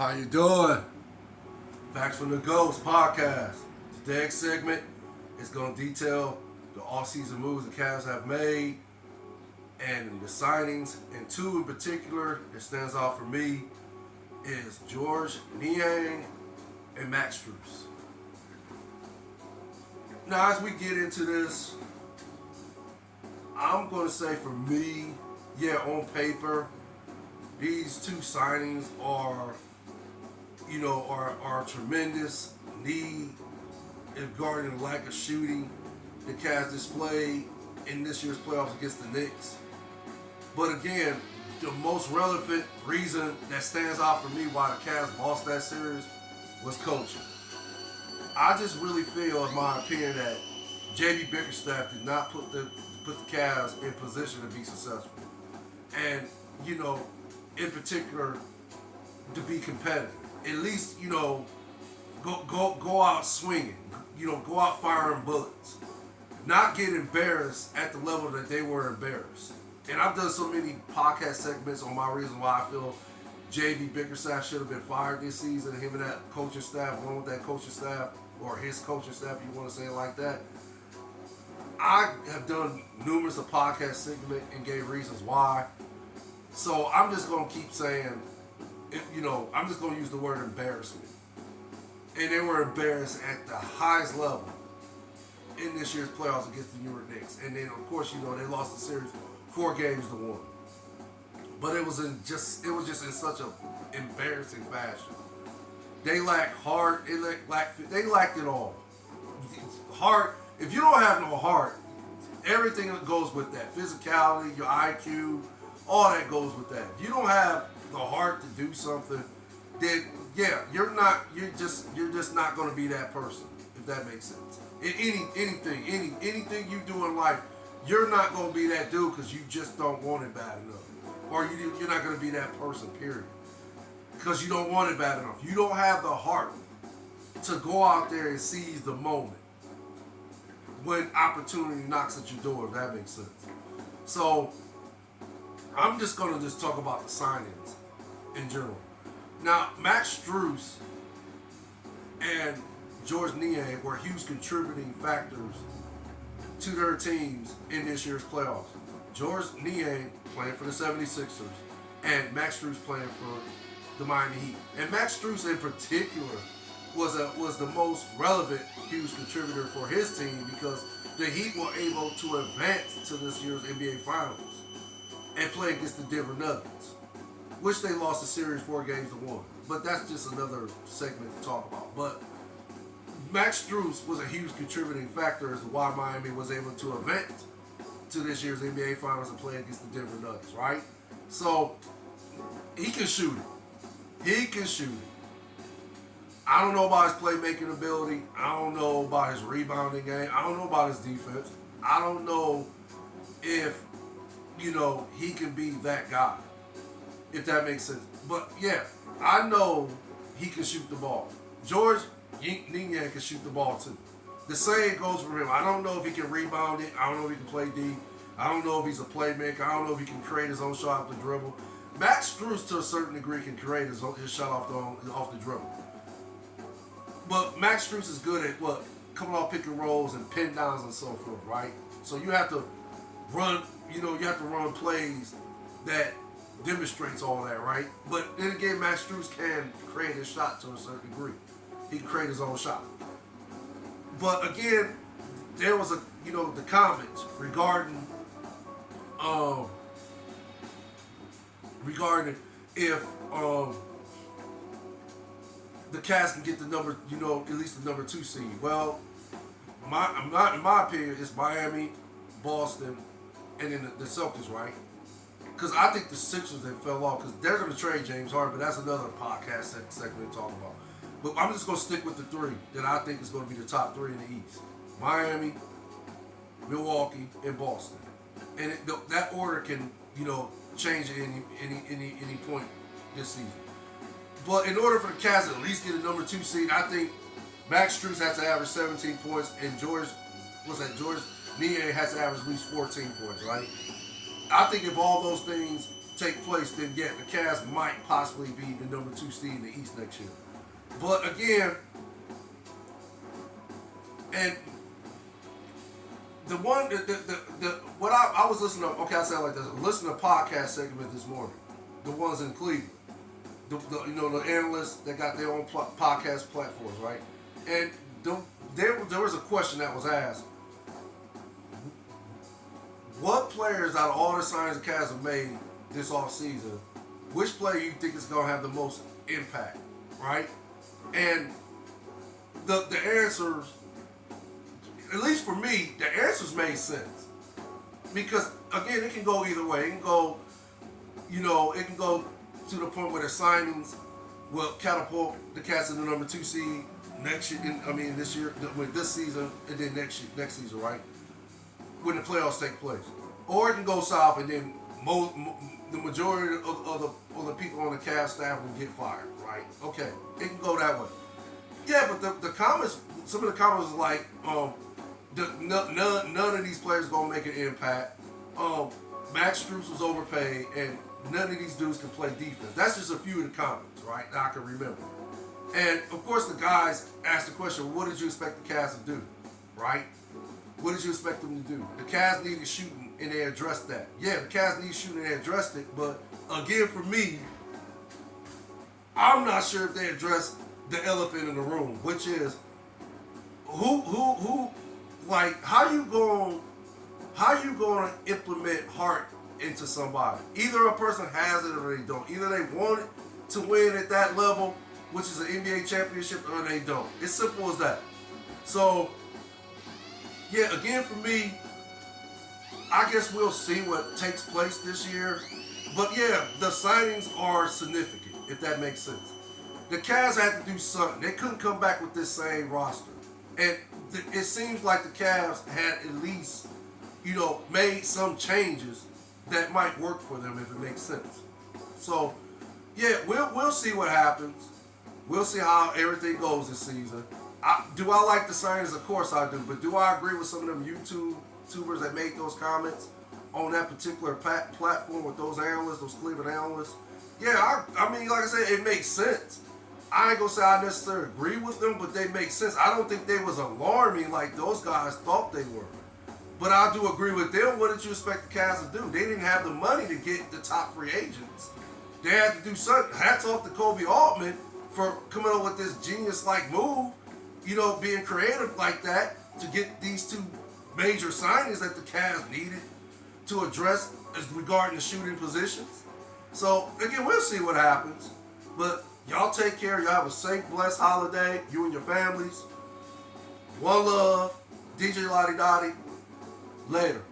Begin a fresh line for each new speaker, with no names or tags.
How you doing? Facts from the Ghost podcast. Today's segment is going to detail the off-season moves the Cavs have made and the signings. And two in particular that stands out for me is Georges Niang and Max Strus. Now, as we get into this, I'm going to say for me, on paper, these two signings are tremendous. Need regarding the lack of shooting the Cavs displayed in this year's playoffs against the Knicks. But again, the most relevant reason that stands out for me why the Cavs lost that series was coaching. I just really feel, in my opinion, that J.B. Bickerstaff did not put the Cavs in position to be successful. And, in particular, to be competitive. At least, go out swinging. Go out firing bullets. Not get embarrassed at the level that they were embarrassed. And I've done so many podcast segments on my reason why I feel J.B. Bickerstaff should have been fired this season. Him and that coaching staff, one with that coaching staff, or his coaching staff, if you want to say it like that. I have done numerous of podcast segments and gave reasons why. So I'm just going to keep saying, I'm just going to use the word embarrassment. And they were embarrassed at the highest level in this year's playoffs against the New York Knicks. And then, of course, they lost the series 4-1. But it was just in such an embarrassing fashion. They lacked heart. They lacked it all. Heart. If you don't have no heart, everything that goes with that, physicality, your IQ, all that goes with that. If you don't have the heart to do something, then you're just not going to be that person, if that makes sense. In anything you do in life, you're not going to be that dude because you just don't want it bad enough, or you're not going to be that person. Period. Because you don't want it bad enough. You don't have the heart to go out there and seize the moment when opportunity knocks at your door, if that makes sense. So I'm just going to talk about the signings in general. Now, Max Strus and Georges Niang were huge contributing factors to their teams in this year's playoffs. Georges Niang playing for the 76ers and Max Strus playing for the Miami Heat. And Max Strus in particular was the most relevant huge contributor for his team because the Heat were able to advance to this year's NBA Finals and play against the Denver Nuggets, which they lost the series 4-1. But that's just another segment to talk about. But Max Strus was a huge contributing factor as to why Miami was able to advance to this year's NBA Finals and play against the Denver Nuggets, right? So he can shoot it. He can shoot it. I don't know about his playmaking ability. I don't know about his rebounding game. I don't know about his defense. I don't know if, he can be that guy, if that makes sense. But, I know he can shoot the ball. Georges Niang can shoot the ball, too. The same goes for him. I don't know if he can rebound it. I don't know if he can play D. I don't know if he's a playmaker. I don't know if he can create his own shot off the dribble. Max Strus, to a certain degree, can create his shot off the dribble. But Max Strus is good at coming off pick and rolls and pin downs and so forth, right? So you have to run, run plays that demonstrates all that, right? But then again, Max Strus can create his shot to a certain degree. He can create his own shot. But again, there was the comments regarding if the Cavs can get the number, at least the number 2 seed. Well, in my opinion, it's Miami, Boston, and then the Celtics, right? Because I think the Sixers then fell off because they're going to trade James Harden, but that's another podcast segment to talk about. But I'm just going to stick with the 3 that I think is going to be the top 3 in the East: Miami, Milwaukee, and Boston. And that order can, change at any point this season. But in order for the Cavs to at least get a number 2 seed, I think Max Strus has to average 17 points, and Georges Niang has to average at least 14 points, right? I think if all those things take place, then yeah, the Cavs might possibly be the number 2 seed in the East next year. But again, and the one, what I was listening to, okay, I said it like this, listening to podcast segment this morning, the ones in Cleveland, the analysts that got their own podcast platforms, right? And there was a question that was asked: what players out of all the signings the Cavs have made this offseason, which player you think is going to have the most impact, right? And the answers, at least for me, the answers made sense. Because, again, it can go either way. It can go, it can go to the point where the signings will catapult the Cavs to the number 2 seed next year, this year, with this season, and then next season, right? When the playoffs take place. Or it can go south, and then the majority of the people on the Cavs staff will get fired, right? Okay, it can go that way. Yeah, but the comments, some of the comments was like, none of these players gonna make an impact. Max Strus was overpaid, and none of these dudes can play defense. That's just a few of the comments, right? That I can remember. And of course, the guys asked the question, what did you expect the Cavs to do, right? What did you expect them to do? The Cavs needed shooting, and they addressed that. Yeah, the Cavs needed shooting, and they addressed it. But again, for me, I'm not sure if they addressed the elephant in the room, which is who, like, how you going to implement heart into somebody? Either a person has it or they don't. Either they want it to win at that level, which is an NBA championship, or they don't. It's simple as that. So, yeah, again, for me, I guess we'll see what takes place this year. But yeah, the signings are significant, if that makes sense. The Cavs had to do something. They couldn't come back with this same roster. And it seems like the Cavs had at least, made some changes that might work for them, if it makes sense. So, yeah, we'll see what happens. We'll see how everything goes this season. Do I like the signings? Of course I do. But do I agree with some of them YouTubers that made those comments on that particular platform with those analysts, those Cleveland analysts? Yeah, I mean, like I said, it makes sense. I ain't gonna say I necessarily agree with them, but they make sense. I don't think they was alarming like those guys thought they were. But I do agree with them. What did you expect the Cavs to do? They didn't have the money to get the top free agents. They had to do something. Hats off to Kobe Altman for coming up with this genius-like move, being creative like that to get these 2 major signings that the Cavs needed to address as regarding the shooting positions. So, again, we'll see what happens. But y'all take care. Y'all have a safe, blessed holiday. You and your families. One love. DJ Lottie Dottie. Later.